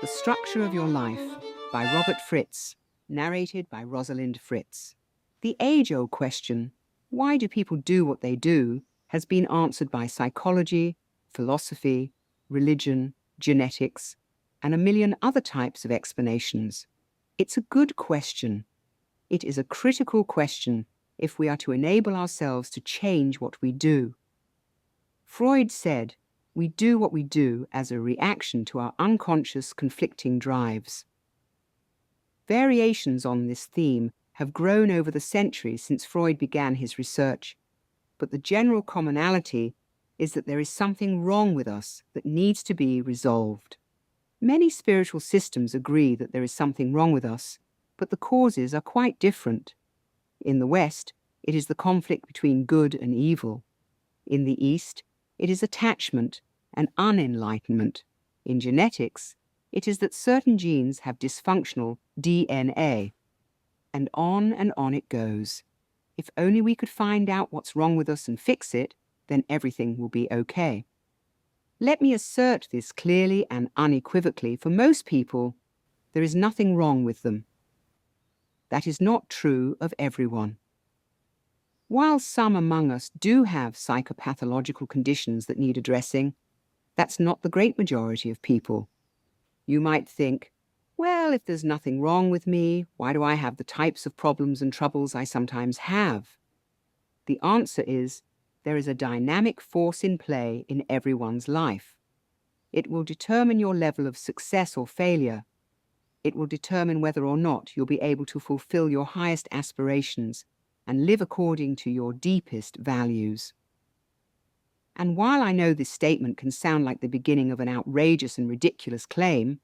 The Structure of Your Life by Robert Fritz, narrated by Rosalind Fritz. The age-old question, why do people do what they do, has been answered by psychology, philosophy, religion, genetics, and a million other types of explanations. It's a good question. It is a critical question if we are to enable ourselves to change what we do. Freud said, we do what we do as a reaction to our unconscious conflicting drives. Variations on this theme have grown over the centuries since Freud began his research, but the general commonality is that there is something wrong with us that needs to be resolved. Many spiritual systems agree that there is something wrong with us, but the causes are quite different. In the West, it is the conflict between good and evil. In the East, it is attachment and unenlightenment. In genetics, it is that certain genes have dysfunctional DNA. And on it goes. If only we could find out what's wrong with us and fix it, then everything will be okay. Let me assert this clearly and unequivocally. For most people, there is nothing wrong with them. That is not true of everyone. While some among us do have psychopathological conditions that need addressing, that's not the great majority of people. You might think, well, if there's nothing wrong with me, why do I have the types of problems and troubles I sometimes have? The answer is, there is a dynamic force in play in everyone's life. It will determine your level of success or failure. It will determine whether or not you'll be able to fulfill your highest aspirations and live according to your deepest values. And while I know this statement can sound like the beginning of an outrageous and ridiculous claim,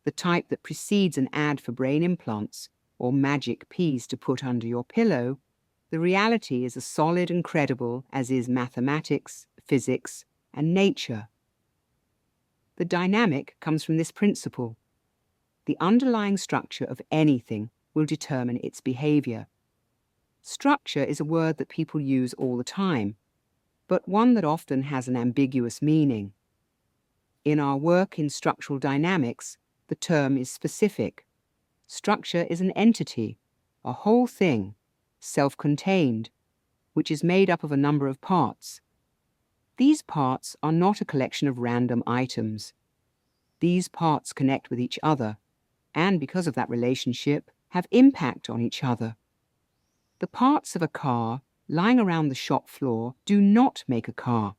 the type that precedes an ad for brain implants or magic peas to put under your pillow, the reality is as solid and credible as is mathematics, physics, and nature. The dynamic comes from this principle. The underlying structure of anything will determine its behavior. Structure is a word that people use all the time, but one that often has an ambiguous meaning. In our work in structural dynamics, the term is specific. Structure is an entity, a whole thing, self-contained, which is made up of a number of parts. These parts are not a collection of random items. These parts connect with each other, and because of that relationship, have impact on each other. The parts of a car lying around the shop floor do not make a car.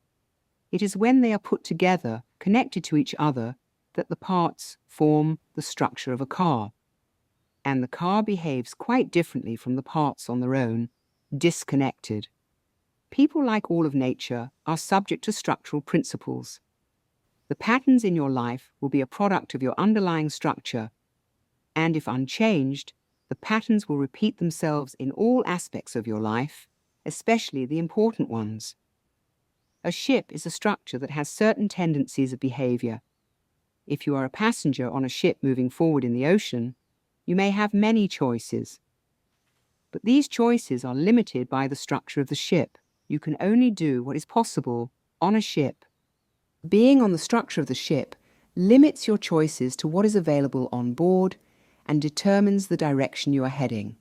It is when they are put together, connected to each other, that the parts form the structure of a car. And the car behaves quite differently from the parts on their own, disconnected. People, like all of nature, are subject to structural principles. The patterns in your life will be a product of your underlying structure, and if unchanged, the patterns will repeat themselves in all aspects of your life, especially the important ones. A ship is a structure that has certain tendencies of behavior. If you are a passenger on a ship moving forward in the ocean, you may have many choices. But these choices are limited by the structure of the ship. You can only do what is possible on a ship. Being on the structure of the ship limits your choices to what is available on board and determines the direction you are heading.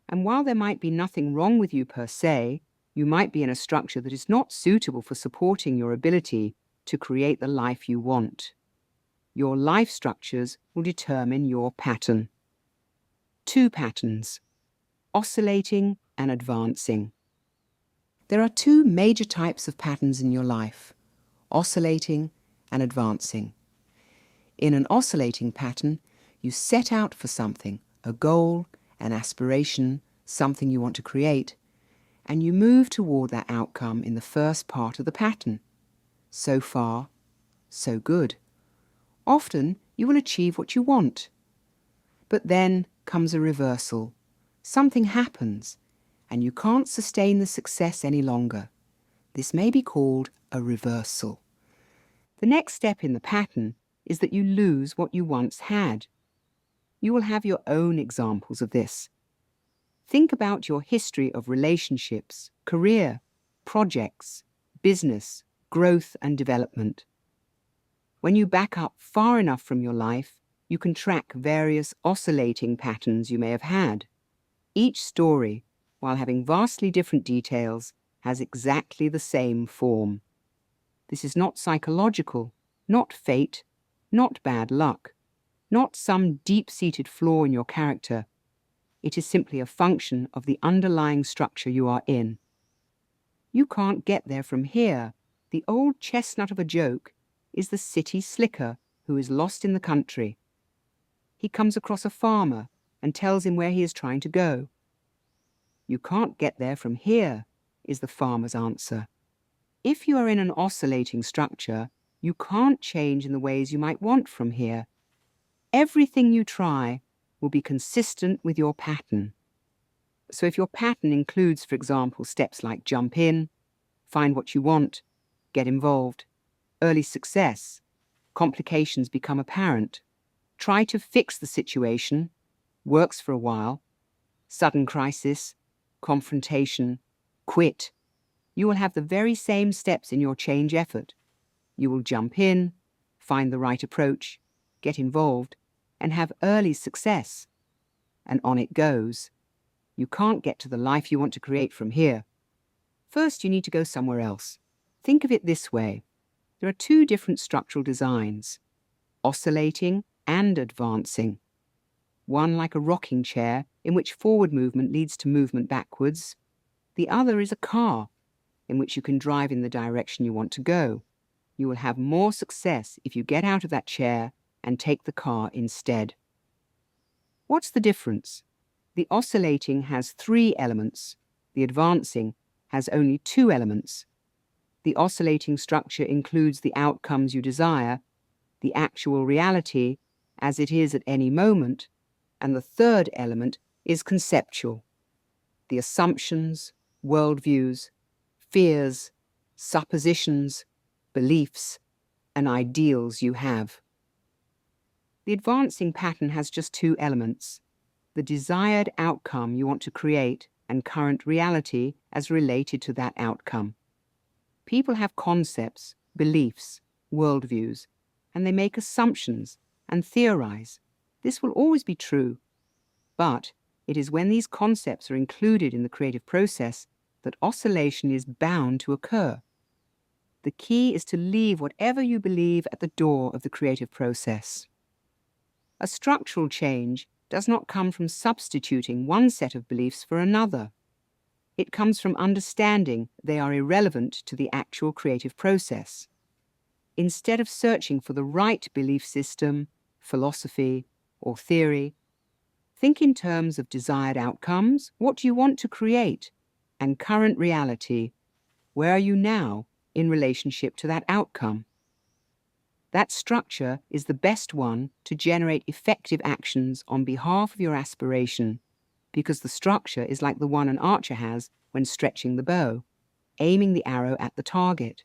And while there might be nothing wrong with you per se, you might be in a structure that is not suitable for supporting your ability to create the life you want. Your life structures will determine your pattern. Two patterns, oscillating and advancing. There are two major types of patterns in your life, oscillating and advancing. In an oscillating pattern, you set out for something, a goal, an aspiration, something you want to create, and you move toward that outcome in the first part of the pattern. So far, so good. Often, you will achieve what you want. But then comes a reversal. Something happens, and you can't sustain the success any longer. This may be called a reversal. The next step in the pattern is that you lose what you once had. You will have your own examples of this. Think about your history of relationships, career, projects, business, growth and development. When you back up far enough from your life, You can track various oscillating patterns you may have had. Each story, while having vastly different details, has exactly the same form. This is not psychological, not fate, not bad luck, not some deep-seated flaw in your character. It is simply a function of the underlying structure you are in. You can't get there from here. The old chestnut of a joke is the city slicker who is lost in the country. He comes across a farmer and tells him where he is trying to go. You can't get there from here, is the farmer's answer. If you are in an oscillating structure, you can't change in the ways you might want from here. Everything you try will be consistent with your pattern. So if your pattern includes, for example, steps like jump in, find what you want, get involved, early success, complications become apparent, try to fix the situation, works for a while, sudden crisis, confrontation, quit, you will have the very same steps in your change effort. You will jump in, find the right approach, get involved, and have early success. And on it goes. You can't get to the life you want to create from here. First, you need to go somewhere else. Think of it this way. There are two different structural designs, oscillating and advancing. One like a rocking chair, in which forward movement leads to movement backwards. The other is a car, in which you can drive in the direction you want to go. You will have more success if you get out of that chair and take the car instead. What's the difference? The oscillating has 3 elements. The advancing has only 2 elements. The oscillating structure includes the outcomes you desire, the actual reality as it is at any moment, and the third element is conceptual. The assumptions, worldviews, fears, suppositions, beliefs, and ideals you have. The advancing pattern has just 2 elements, the desired outcome you want to create and current reality as related to that outcome. People have concepts, beliefs, worldviews, and they make assumptions and theorize. This will always be true, but it is when these concepts are included in the creative process that oscillation is bound to occur. The key is to leave whatever you believe at the door of the creative process. A structural change does not come from substituting one set of beliefs for another. It comes from understanding they are irrelevant to the actual creative process. Instead of searching for the right belief system, philosophy, or theory, think in terms of desired outcomes, what do you want to create, and current reality, where are you now in relationship to that outcome? That structure is the best one to generate effective actions on behalf of your aspiration, because the structure is like the one an archer has when stretching the bow, aiming the arrow at the target.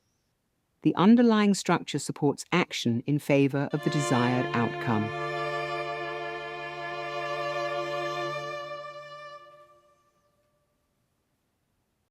The underlying structure supports action in favor of the desired outcome.